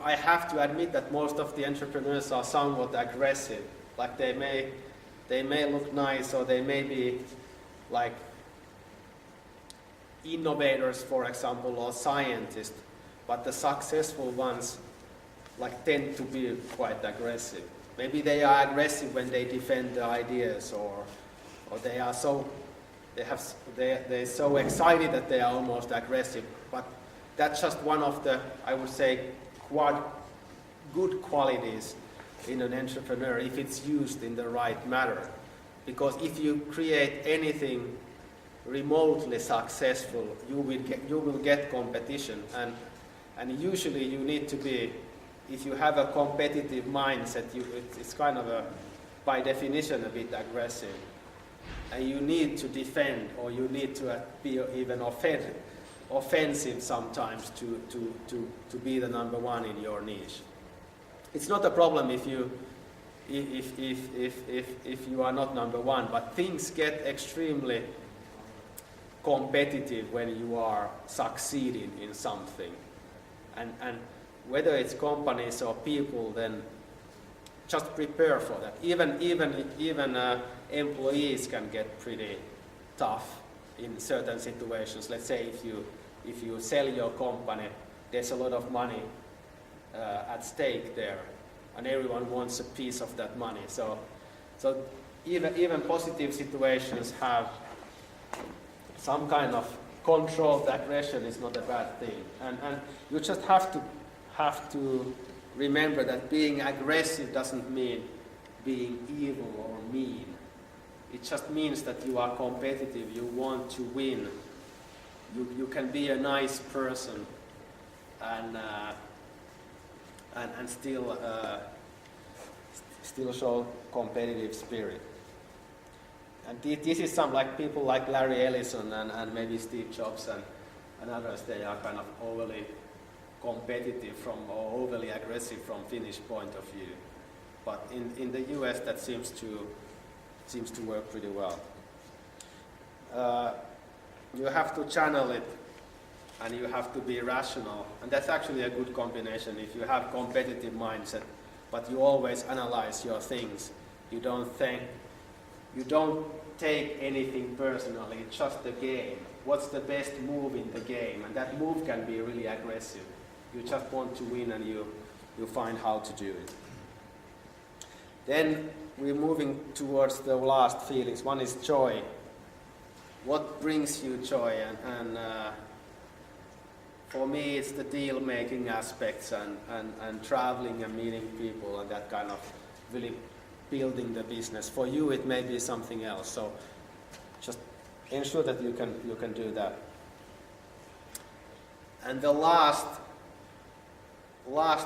I have to admit that most of the entrepreneurs are somewhat aggressive. Like they may look nice, or they may be like innovators, for example, or scientists, but the successful ones tend to be quite aggressive. Maybe they are aggressive when they defend the ideas, or they are so they're so excited that they are almost aggressive. But that's just one of the, I would say, good qualities in an entrepreneur if it's used in the right manner. Because if you create anything remotely successful, you will get competition, and usually you need to be, if you have a competitive mindset, it's kind of by definition a bit aggressive, and you need to defend, or you need to be even offensive sometimes to be the number one in your niche. It's not a problem if you are not number one, but things get extremely competitive when you are succeeding in something, and whether it's companies or people, then just prepare for that. Even employees can get pretty tough in certain situations. Let's say if you sell your company, there's a lot of money at stake there, and everyone wants a piece of that money. So even positive situations have some kind of controlled aggression. Is not a bad thing, and you just have to remember that being aggressive doesn't mean being evil or mean. It just means that you are competitive, you want to win. You can be a nice person and still show competitive spirit. And this is some people like Larry Ellison and maybe Steve Jobs and others. They are kind of overly competitive or overly aggressive from Finnish point of view. But in the US that seems to work pretty well. You have to channel it, and you have to be rational, and that's actually a good combination. If you have competitive mindset, but you always analyze your things, you don't take anything personally. It's just the game. What's the best move in the game? And that move can be really aggressive. You just want to win, and you find how to do it. Then we're moving towards the last feelings. One is joy. What brings you joy? And for me, it's the deal-making aspects and traveling and meeting people and that kind of really building the business. For you, it may be something else. So just ensure that you can do that. And the last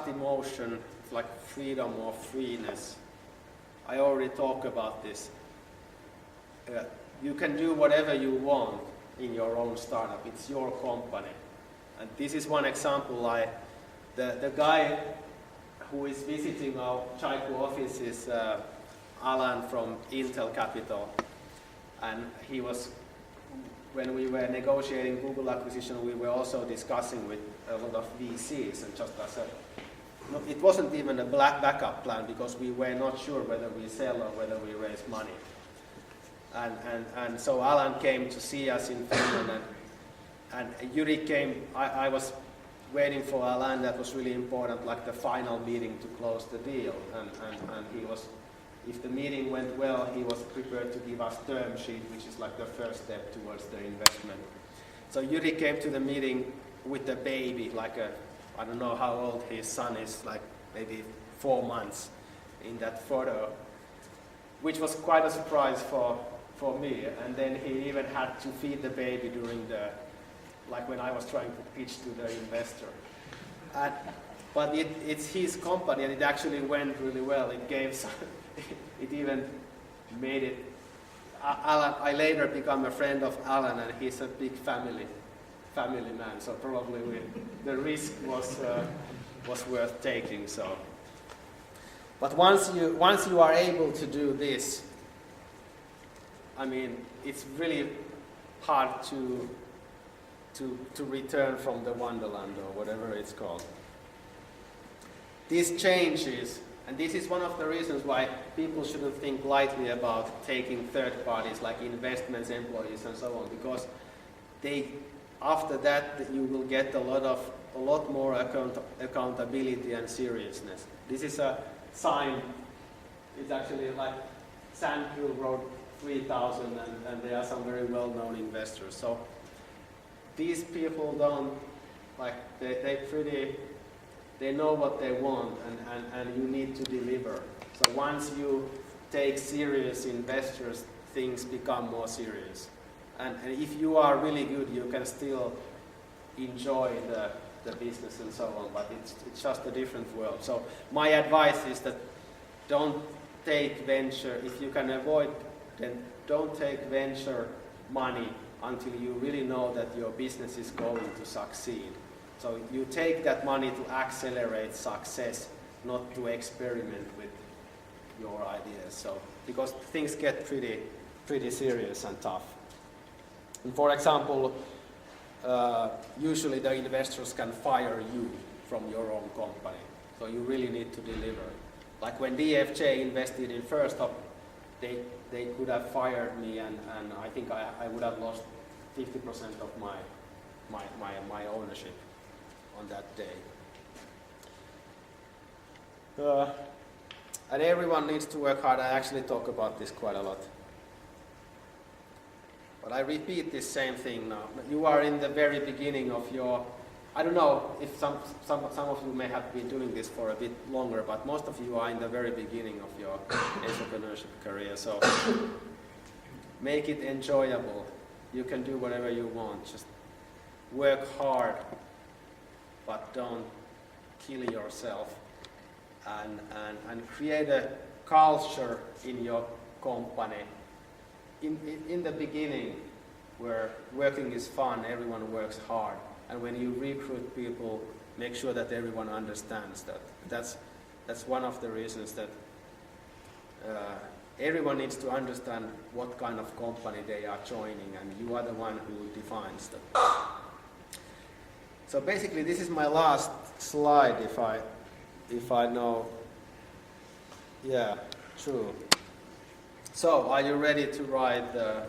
emotion, like freedom or freeness. I already talked about this. You can do whatever you want in your own startup. It's your company. And this is one example. The guy who is visiting our Jaiku office is Alan from Intel Capital. And he was, when we were negotiating Google acquisition, we were also discussing with a lot of VCs, and just as it wasn't even a backup plan, because we were not sure whether we sell or whether we raise money. And so Alan came to see us in Finland, and Yuri came. I was waiting for Alan. That was really important, like the final meeting to close the deal. And he was, if the meeting went well, he was prepared to give us term sheet, which is like the first step towards the investment. So Yuri came to the meeting with a baby, I don't know how old his son is, like maybe 4 months in that photo, which was quite a surprise for me. And then he even had to feed the baby during when I was trying to pitch to the investor. But it's his company, and it actually went really well. It gave, it even made it. Alan, I later became a friend of Alan, and he's a big family man. So probably the risk was worth taking. So, but once you are able to do this, I mean, it's really hard to return from the wonderland or whatever it's called. This changes, and this is one of the reasons why people shouldn't think lightly about taking third parties like investments, employees, and so on, because after that you will get a lot more accountability and seriousness. This is a sign. It's actually like Sandhill Road 3000, and there are some very well-known investors. So these people don't like they know what they want, and you need to deliver. So once you take serious investors, things become more serious. And if you are really good, you can still enjoy the business and so on, but it's just a different world. So my advice is that don't take venture, if you can avoid, then don't take venture money until you really know that your business is going to succeed. So you take that money to accelerate success, not to experiment with your ideas. So because things get pretty serious and tough. And for example, usually the investors can fire you from your own company. So you really need to deliver. Like when DFJ invested in First Up, they could have fired me, and I think I would have lost 50% of my ownership on that day. And everyone needs to work hard. I actually talk about this quite a lot. But I repeat this same thing now. You are in the very beginning of your, I don't know if some of you may have been doing this for a bit longer, but most of you are in the very beginning of your entrepreneurship career. So make it enjoyable. You can do whatever you want. Just work hard, but don't kill yourself. And create a culture in your company. In the beginning, where working is fun, everyone works hard. And when you recruit people, make sure that everyone understands that. That's one of the reasons that everyone needs to understand what kind of company they are joining, and you are the one who defines that. So basically, this is my last slide. If I know, yeah, true. So, are you ready to ride the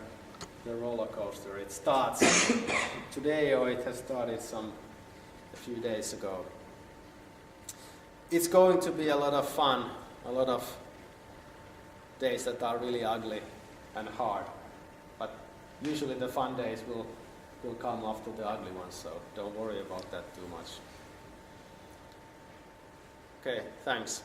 roller coaster? It starts today, or it has started a few days ago. It's going to be a lot of fun, a lot of days that are really ugly and hard. But usually the fun days will come after the ugly ones, so don't worry about that too much. Okay, thanks.